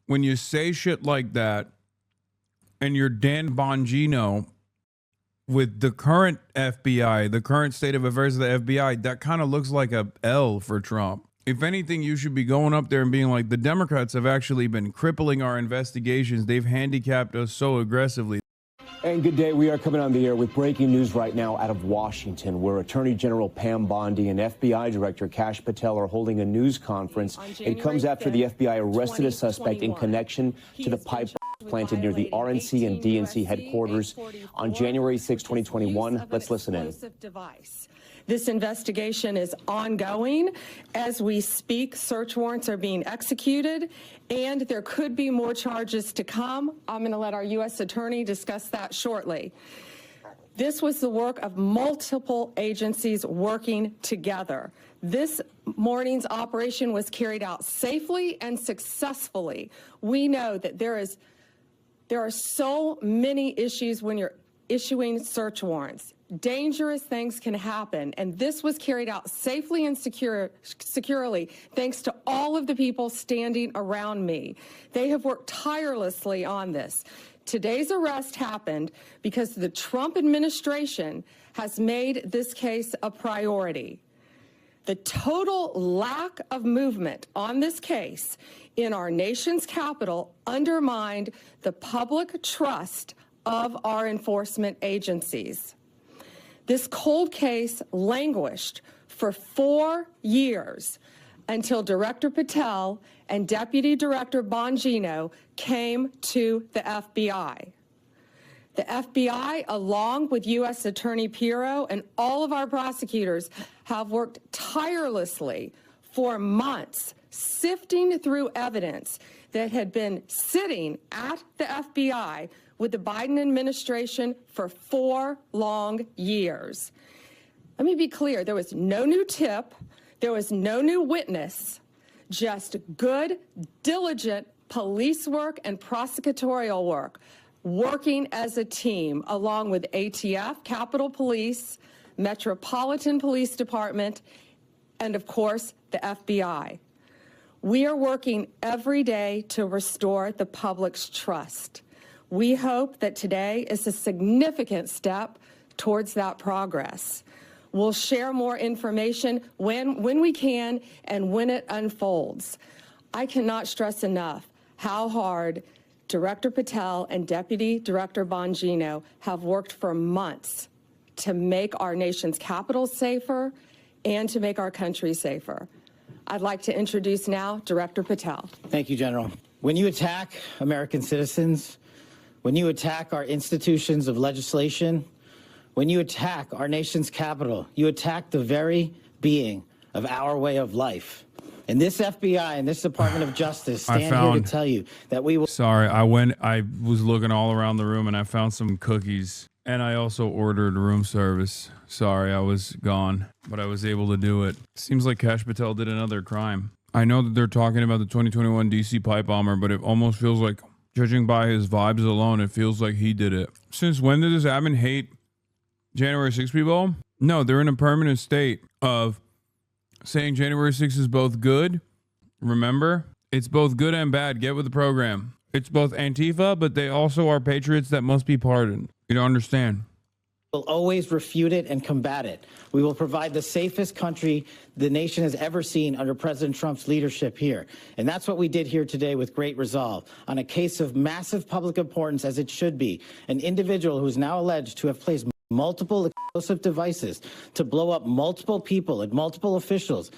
when you say shit like that and you're Dan Bongino with the current FBI, the current state of affairs of the FBI, that kind of looks like a L for Trump. If anything, you should be going up there and being like, the Democrats have actually been crippling our investigations. They've handicapped us so aggressively. And good day. We are coming on the air with breaking news right now out of Washington, where Attorney General Pam Bondi and FBI Director Kash Patel are holding a news conference. It comes after the FBI arrested a suspect in connection to the pipe planted near the RNC and DNC headquarters on January 6, 2021. Let's listen in. This investigation is ongoing. As we speak, search warrants are being executed, and there could be more charges to come. I'm going to let our U.S. Attorney discuss that shortly. This was the work of multiple agencies working together. This morning's operation was carried out safely and successfully. We know that there are so many issues when you're issuing search warrants. Dangerous things can happen, and this was carried out safely and securely thanks to all of the people standing around me. They have worked tirelessly on this. Today's arrest happened because the Trump administration has made this case a priority. The total lack of movement on this case in our nation's capital undermined the public trust of our enforcement agencies. This cold case languished for 4 years until Director Patel and Deputy Director Bongino came to the FBI. The FBI, along with U.S. Attorney Pirro and all of our prosecutors, have worked tirelessly for months, sifting through evidence that had been sitting at the FBI with the Biden administration for 4 long years. Let me be clear, there was no new tip, there was no new witness, just good, diligent police work and prosecutorial work, working as a team along with ATF, Capitol Police, Metropolitan Police Department, and of course, the FBI. We are working every day to restore the public's trust. We hope that today is a significant step towards that progress. We'll share more information when we can and when it unfolds. I cannot stress enough how hard Director Patel and Deputy Director Bongino have worked for months to make our nation's capital safer and to make our country safer. I'd like to introduce now Director Patel. Thank you, General. When you attack American citizens, when you attack our institutions of legislation, when you attack our nation's capital, you attack the very being of our way of life. And this FBI and this Department of Justice stand here to tell you that we will... Sorry, I was looking all around the room and I found some cookies. And I also ordered room service. Sorry, I was gone, but I was able to do it. Seems like Kash Patel did another crime. I know that they're talking about the 2021 DC pipe bomber, but it almost feels like, judging by his vibes alone, it feels like he did it. Since when did this admin hate January 6 people? No, they're in a permanent state of saying January 6 is both good. Remember, it's both good and bad. Get with the program. It's both Antifa, but they also are patriots that must be pardoned. You don't understand. We'll always refute it and combat it. We will provide the safest country the nation has ever seen under President Trump's leadership here. And that's what we did here today with great resolve on a case of massive public importance, as it should be. An individual who is now alleged to have placed multiple explosive devices to blow up multiple people and multiple officials,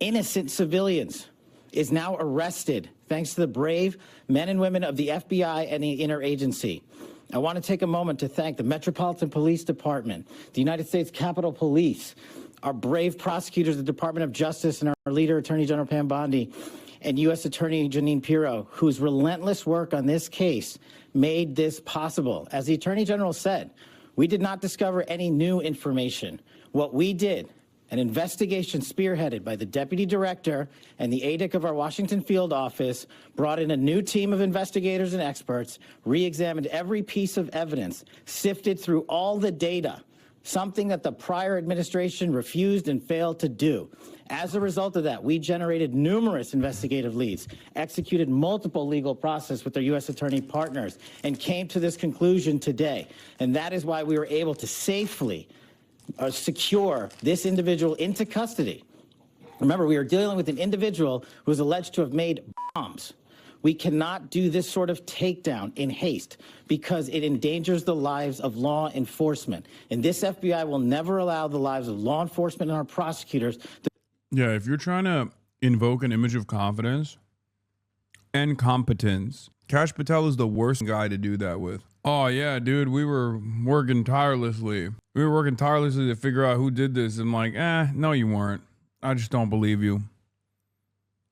innocent civilians, is now arrested thanks to the brave men and women of the FBI and the interagency. I want to take a moment to thank the Metropolitan Police Department, the United States Capitol Police, our brave prosecutors, the Department of Justice, and our leader, Attorney General Pam Bondi, and U.S. Attorney Jeanine Pirro, whose relentless work on this case made this possible. As the Attorney General said, we did not discover any new information. What we did, an investigation spearheaded by the Deputy Director and the ADIC of our Washington field office, brought in a new team of investigators and experts, re-examined every piece of evidence, sifted through all the data, something that the prior administration refused and failed to do. As a result of that, we generated numerous investigative leads, executed multiple legal process with our U.S. attorney partners, and came to this conclusion today. And that is why we were able to safely secure this individual into custody. Remember, we are dealing with an individual who is alleged to have made bombs. We cannot do this sort of takedown in haste because it endangers the lives of law enforcement. And this FBI will never allow the lives of law enforcement and our prosecutors to. Yeah, if you're trying to invoke an image of confidence and competence, Kash Patel is the worst guy to do that with. Oh, yeah, dude, we were working tirelessly. We were working tirelessly to figure out who did this. I'm like, no, you weren't. I just don't believe you.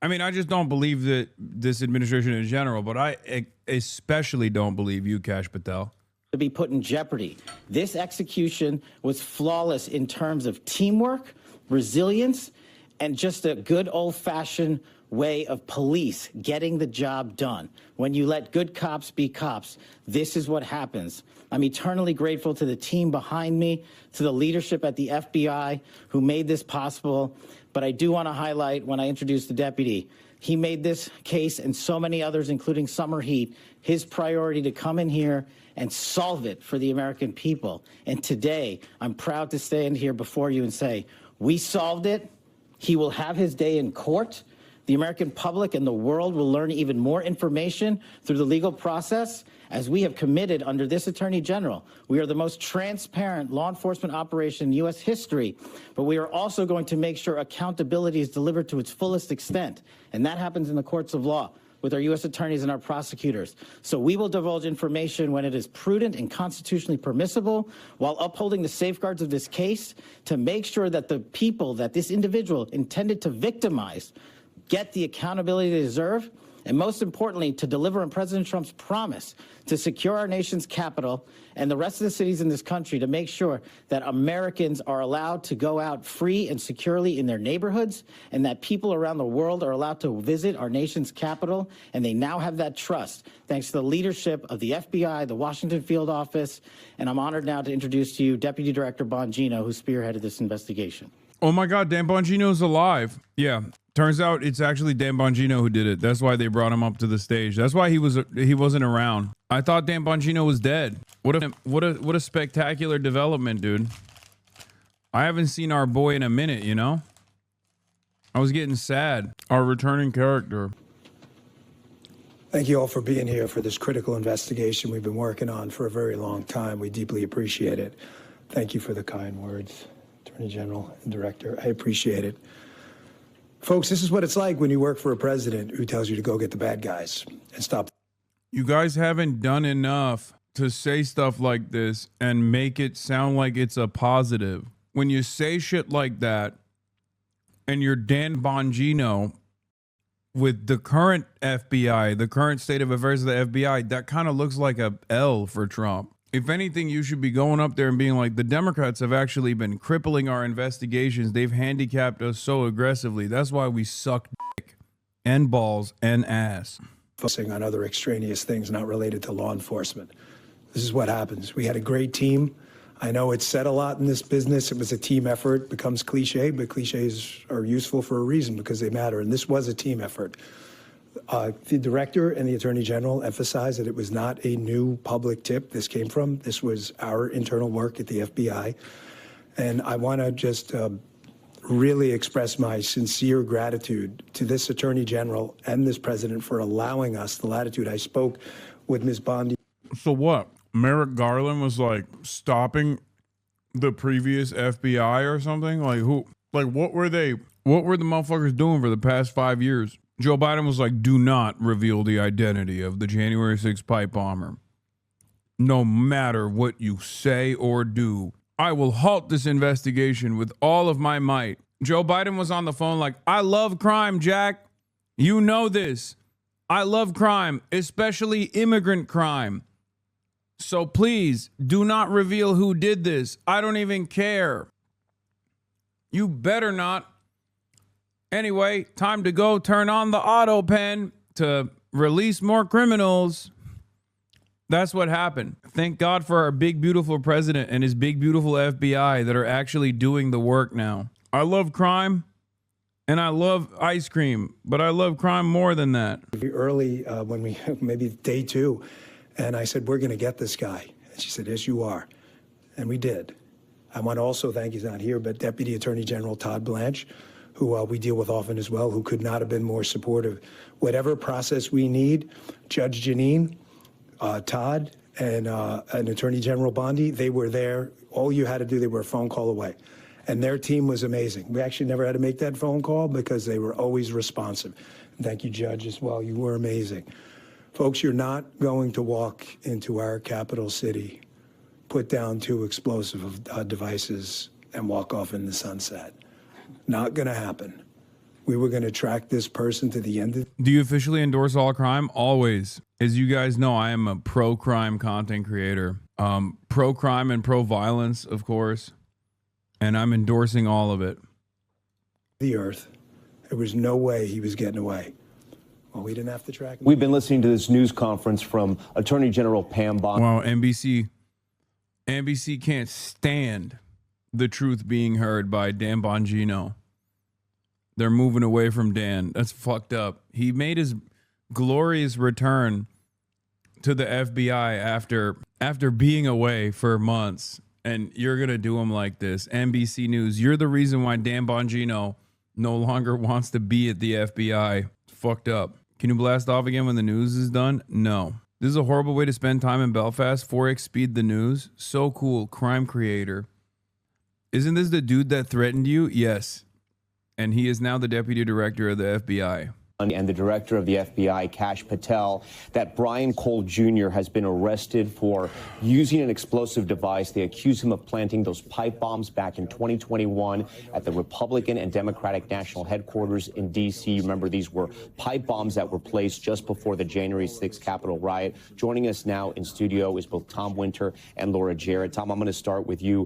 I mean, I just don't believe that this administration in general, but I especially don't believe you, Kash Patel. To be put in jeopardy. This execution was flawless in terms of teamwork, resilience, and just a good old-fashioned way of police getting the job done. When you let good cops be cops, this is what happens. I'm eternally grateful to the team behind me, to the leadership at the FBI who made this possible. But I do want to highlight when I introduced the deputy, he made this case and so many others, including Summer Heat, his priority to come in here and solve it for the American people. And today, I'm proud to stand here before you and say, we solved it. He will have his day in court. The American public and the world will learn even more information through the legal process as we have committed under this Attorney General. We are the most transparent law enforcement operation in U.S. history, but we are also going to make sure accountability is delivered to its fullest extent. And that happens in the courts of law with our U.S. attorneys and our prosecutors. So we will divulge information when it is prudent and constitutionally permissible while upholding the safeguards of this case to make sure that the people that this individual intended to victimize get the accountability they deserve, and most importantly, to deliver on President Trump's promise to secure our nation's capital and the rest of the cities in this country to make sure that Americans are allowed to go out free and securely in their neighborhoods and that people around the world are allowed to visit our nation's capital, and they now have that trust thanks to the leadership of the FBI, the Washington Field Office, and I'm honored now to introduce to you Deputy Director Bongino, who spearheaded this investigation. Oh my God, Dan Bongino's alive. Yeah. Turns out it's actually Dan Bongino who did it. That's why they brought him up to the stage. That's why he wasn't around. I thought Dan Bongino was dead. What a spectacular development, dude. I haven't seen our boy in a minute, you know? I was getting sad. Our returning character. Thank you all for being here for this critical investigation we've been working on for a very long time. We deeply appreciate it. Thank you for the kind words, Attorney General and Director. I appreciate it. Folks, this is what it's like when you work for a president who tells you to go get the bad guys and stop. You guys haven't done enough to say stuff like this and make it sound like it's a positive. When you say shit like that and you're Dan Bongino with the current FBI, the current state of affairs of the FBI, that kind of looks like a L for Trump. If anything, you should be going up there and being like, the Democrats have actually been crippling our investigations. They've handicapped us so aggressively. That's why we suck dick and balls and ass. Focusing on other extraneous things not related to law enforcement. This is what happens. We had a great team. I know it's said a lot in this business. It was a team effort. It becomes cliche, but cliches are useful for a reason because they matter. And this was a team effort. The director and the attorney general emphasized that it was not a new public tip this came from. This was our internal work at the FBI. And I want to just really express my sincere gratitude to this attorney general and this president for allowing us the latitude. I spoke with Ms. Bondi. So what? Merrick Garland was like stopping the previous FBI or something? Like who? Like what were they? What were the motherfuckers doing for the past 5 years? Joe Biden was like, do not reveal the identity of the January 6th pipe bomber. No matter what you say or do, I will halt this investigation with all of my might. Joe Biden was on the phone like, I love crime, Jack. You know this. I love crime, especially immigrant crime. So please do not reveal who did this. I don't even care. You better not. Anyway, time to go turn on the auto pen to release more criminals. That's what happened. Thank God for our big, beautiful president and his big, beautiful FBI that are actually doing the work now. I love crime and I love ice cream, but I love crime more than that. Early, when we, maybe day 2, and I said, we're going to get this guy. And she said, yes, you are. And we did. I want to also thank, he's not here, but Deputy Attorney General Todd Blanche, who we deal with often as well, who could not have been more supportive. Whatever process we need, Judge Janine, Todd, and Attorney General Bondi, they were there. All you had to do, they were a phone call away. And their team was amazing. We actually never had to make that phone call because they were always responsive. And thank you, Judge, as well. You were amazing. Folks, you're not going to walk into our capital city, put down 2 explosive devices, and walk off in the sunset. Not going to happen. We were going to track this person to the end. Do you officially endorse all crime? Always. As you guys know, I am a pro-crime content creator. Pro-crime and pro-violence, of course. And I'm endorsing all of it. The earth. There was no way he was getting away. Well, we didn't have to track him. We've been listening to this news conference from Attorney General Pam Bondi. Wow, NBC can't stand the truth being heard by Dan Bongino. They're moving away from Dan. That's fucked up. He made his glorious return to the FBI after being away for months. And you're going to do him like this. NBC News, you're the reason why Dan Bongino no longer wants to be at the FBI. It's fucked up. Can you blast off again when the news is done? No. This is a horrible way to spend time in Belfast. 4X Speed the News. So cool. Crime creator. Isn't this the dude that threatened you? Yes. And he is now the deputy director of the FBI. And the director of the FBI, Kash Patel, that Brian Cole Jr. has been arrested for using an explosive device. They accuse him of planting those pipe bombs back in 2021 at the Republican and Democratic National Headquarters in D.C. Remember, these were pipe bombs that were placed just before the January 6th Capitol riot. Joining us now in studio is both Tom Winter and Laura Jarrett. Tom, I'm going to start with you.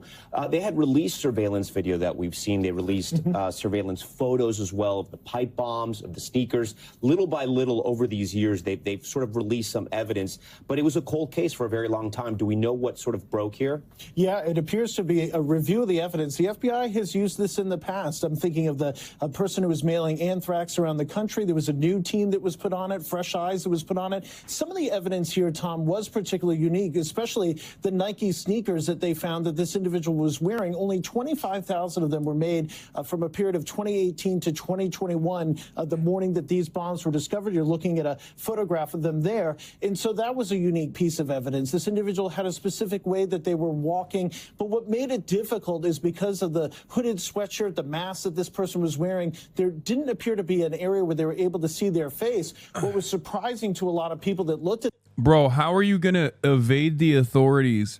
They had released surveillance video that we've seen. They released surveillance photos as well of the pipe bombs, of the sneakers. Little by little over these years, they've sort of released some evidence, but it was a cold case for a very long time. Do we know what sort of broke here? Yeah, it appears to be a review of the evidence. The FBI has used this in the past. I'm thinking of a person who was mailing anthrax around the country. There was a new team that was put on it, fresh eyes that was put on it. Some of the evidence here, Tom, was particularly unique, especially the Nike sneakers that they found that this individual was wearing. Only 25,000 of them were made from a period of 2018 to 2021, the morning that these bombs were discovered. You're looking at a photograph of them there. And so that was a unique piece of evidence. This individual had a specific way that they were walking. But what made it difficult is because of the hooded sweatshirt, the mask that this person was wearing, there didn't appear to be an area where they were able to see their face. What was surprising to a lot of people that looked at... Bro, how are you going to evade the authorities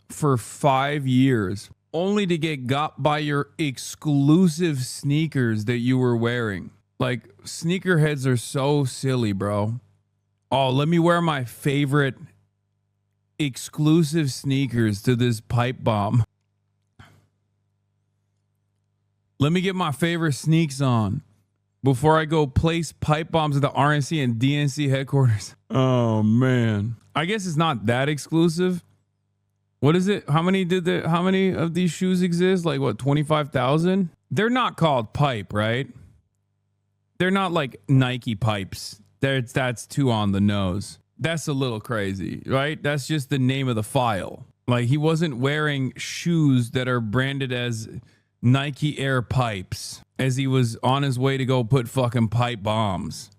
for 5 years only to get got by your exclusive sneakers that you were wearing? Like, sneakerheads are so silly, bro. Oh, let me wear my favorite exclusive sneakers to this pipe bomb. Let me get my favorite sneaks on before I go place pipe bombs at the RNC and DNC headquarters. Oh, man. I guess it's not that exclusive. What is it? How many of these shoes exist? Like, what, 25,000? They're not called pipe, right? They're not like Nike pipes. That's too on the nose. That's a little crazy, right? That's just the name of the file. Like, he wasn't wearing shoes that are branded as Nike Air pipes as he was on his way to go put fucking pipe bombs.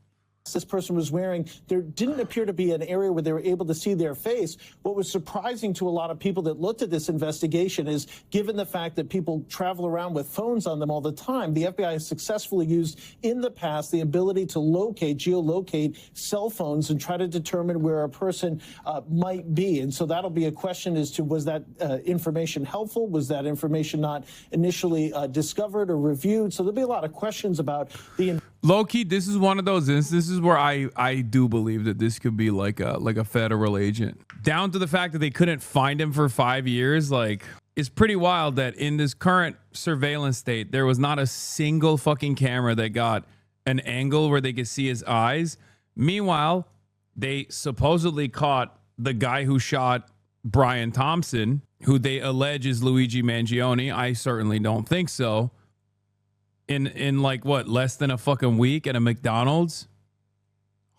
This person was wearing, there didn't appear to be an area where they were able to see their face. What was surprising to a lot of people that looked at this investigation is, given the fact that people travel around with phones on them all the time, the FBI has successfully used in the past the ability to geolocate cell phones and try to determine where a person might be. And so that'll be a question as to, was that information helpful? Was that information not initially discovered or reviewed? So there'll be a lot of questions about the... Low-key, this is one of those instances where I do believe that this could be like a federal agent. Down to the fact that they couldn't find him for 5 years. Like, it's pretty wild that in this current surveillance state, there was not a single fucking camera that got an angle where they could see his eyes. Meanwhile, they supposedly caught the guy who shot Brian Thompson, who they allege is Luigi Mangione. I certainly don't think so. In like what, less than a fucking week at a McDonald's,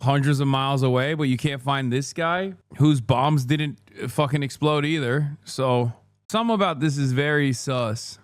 hundreds of miles away, but you can't find this guy whose bombs didn't fucking explode either. So something about this is very sus.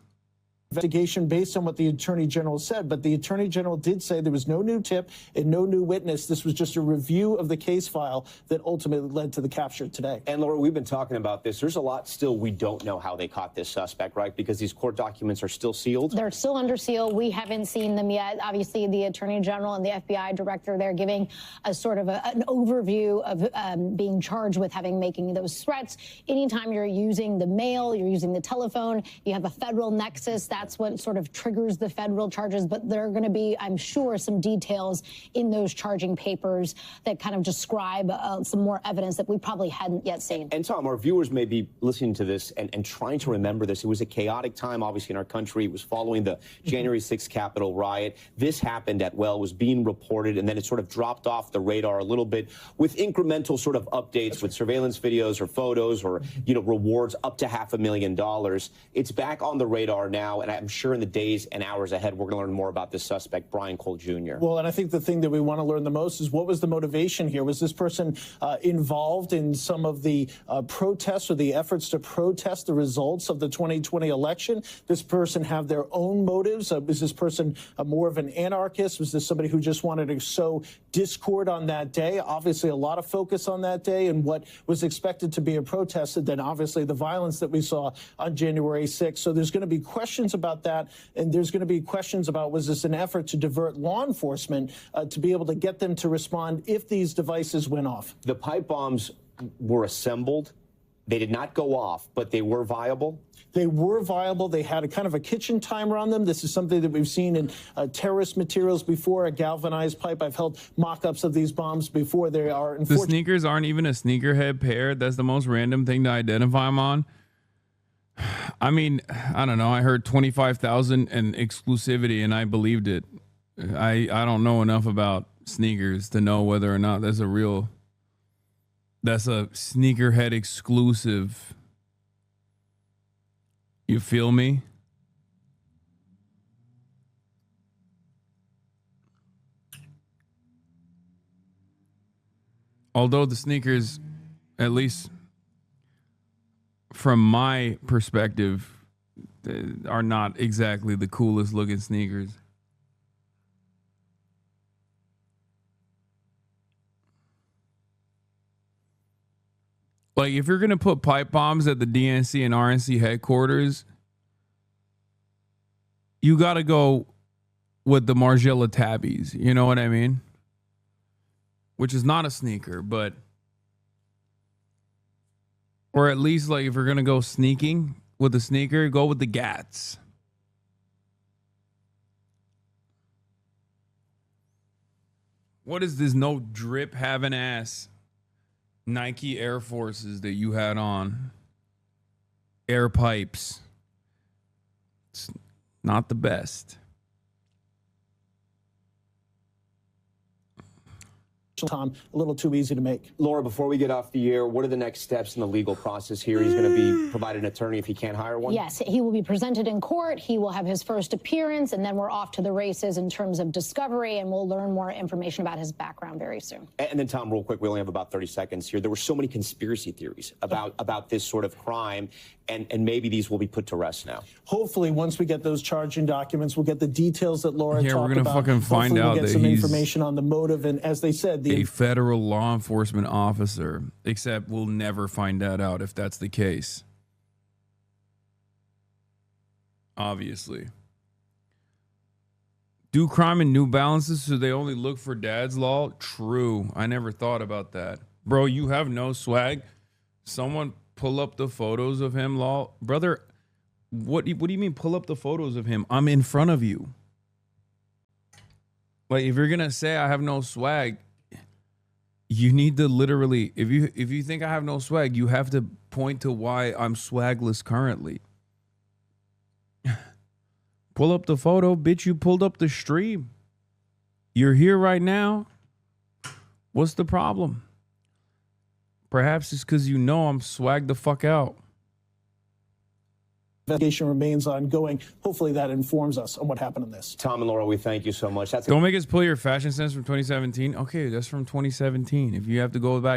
Investigation based on what the Attorney General said, but the Attorney General did say there was no new tip and no new witness. This was just a review of the case file that ultimately led to the capture today. And Laura, we've been talking about this. There's a lot still we don't know how they caught this suspect, right? Because these court documents are still sealed. They're still under seal. We haven't seen them yet. Obviously, the Attorney General and the FBI director, they're giving a sort of an overview of being charged with making those threats. Anytime you're using the mail, you're using the telephone, you have a federal nexus. That's what sort of triggers the federal charges. But there are going to be, I'm sure, some details in those charging papers that kind of describe some more evidence that we probably hadn't yet seen. And Tom, our viewers may be listening to this and trying to remember this. It was a chaotic time, obviously, in our country. It was following the January 6th Capitol riot. This happened was being reported, and then it sort of dropped off the radar a little bit with incremental sort of updates with surveillance videos or photos or, rewards up to $500,000. It's back on the radar now, and I'm sure in the days and hours ahead, we're going to learn more about this suspect, Brian Cole Jr. Well, and I think the thing that we want to learn the most is what was the motivation here? Was this person involved in some of the protests or the efforts to protest the results of the 2020 election? This person have their own motives? Was this person more of an anarchist? Was this somebody who just wanted to sow discord on that day? Obviously, a lot of focus on that day and what was expected to be a protest, and then obviously the violence that we saw on January 6th. So there's going to be questions about that. And there's going to be questions about, was this an effort to divert law enforcement to be able to get them to respond if these devices went off? The pipe bombs were assembled. They did not go off, but they were viable. They were viable. They had a kind of a kitchen timer on them. This is something that we've seen in terrorist materials before, a galvanized pipe. I've held mock-ups of these bombs before. They are the sneakers aren't even a sneakerhead pair. That's the most random thing to identify them on. I mean, I don't know. I heard 25,000 and exclusivity, and I believed it. I don't know enough about sneakers to know whether or not that's a sneakerhead exclusive. You feel me? Although the sneakers, at least from my perspective, are not exactly the coolest looking sneakers. Like, if you're going to put pipe bombs at the DNC and RNC headquarters, you got to go with the Margiela tabbies. You know what I mean? Which is not a sneaker, but... Or at least, like, if you're going to go sneaking with a sneaker, go with the Gats. What is this no drip having ass Nike Air Forces that you had on? Air pipes. It's not the best. Tom, a little too easy to make. Laura, before we get off the air, what are the next steps in the legal process here? He's going to be provided an attorney if he can't hire one? Yes, he will be presented in court. He will have his first appearance, and then we're off to the races in terms of discovery, and we'll learn more information about his background very soon. And then, Tom, real quick, we only have about 30 seconds here. There were so many conspiracy theories about this sort of crime, and maybe these will be put to rest now. Hopefully, once we get those charging documents, we'll get the details that Laura talked about. We're going to fucking find out we'll get that some he's information on the motive, and as they said, a federal law enforcement officer, except we'll never find that out if that's the case. Obviously. Do crime in New Balances so they only look for dad's law? True. I never thought about that. Bro, you have no swag. Someone pull up the photos of him, law. Brother, what do you mean pull up the photos of him? I'm in front of you. Like, if you're going to say I have no swag, you need to literally, if you think I have no swag, you have to point to why I'm swagless currently. Pull up the photo, bitch. You pulled up the stream. You're here right now. What's the problem? Perhaps it's because you know I'm swagged the fuck out. Investigation remains ongoing. Hopefully that informs us on what happened in this. Tom and Laura, we thank you so much. Don't make us pull your fashion sense from 2017. Okay, that's from 2017. If you have to go back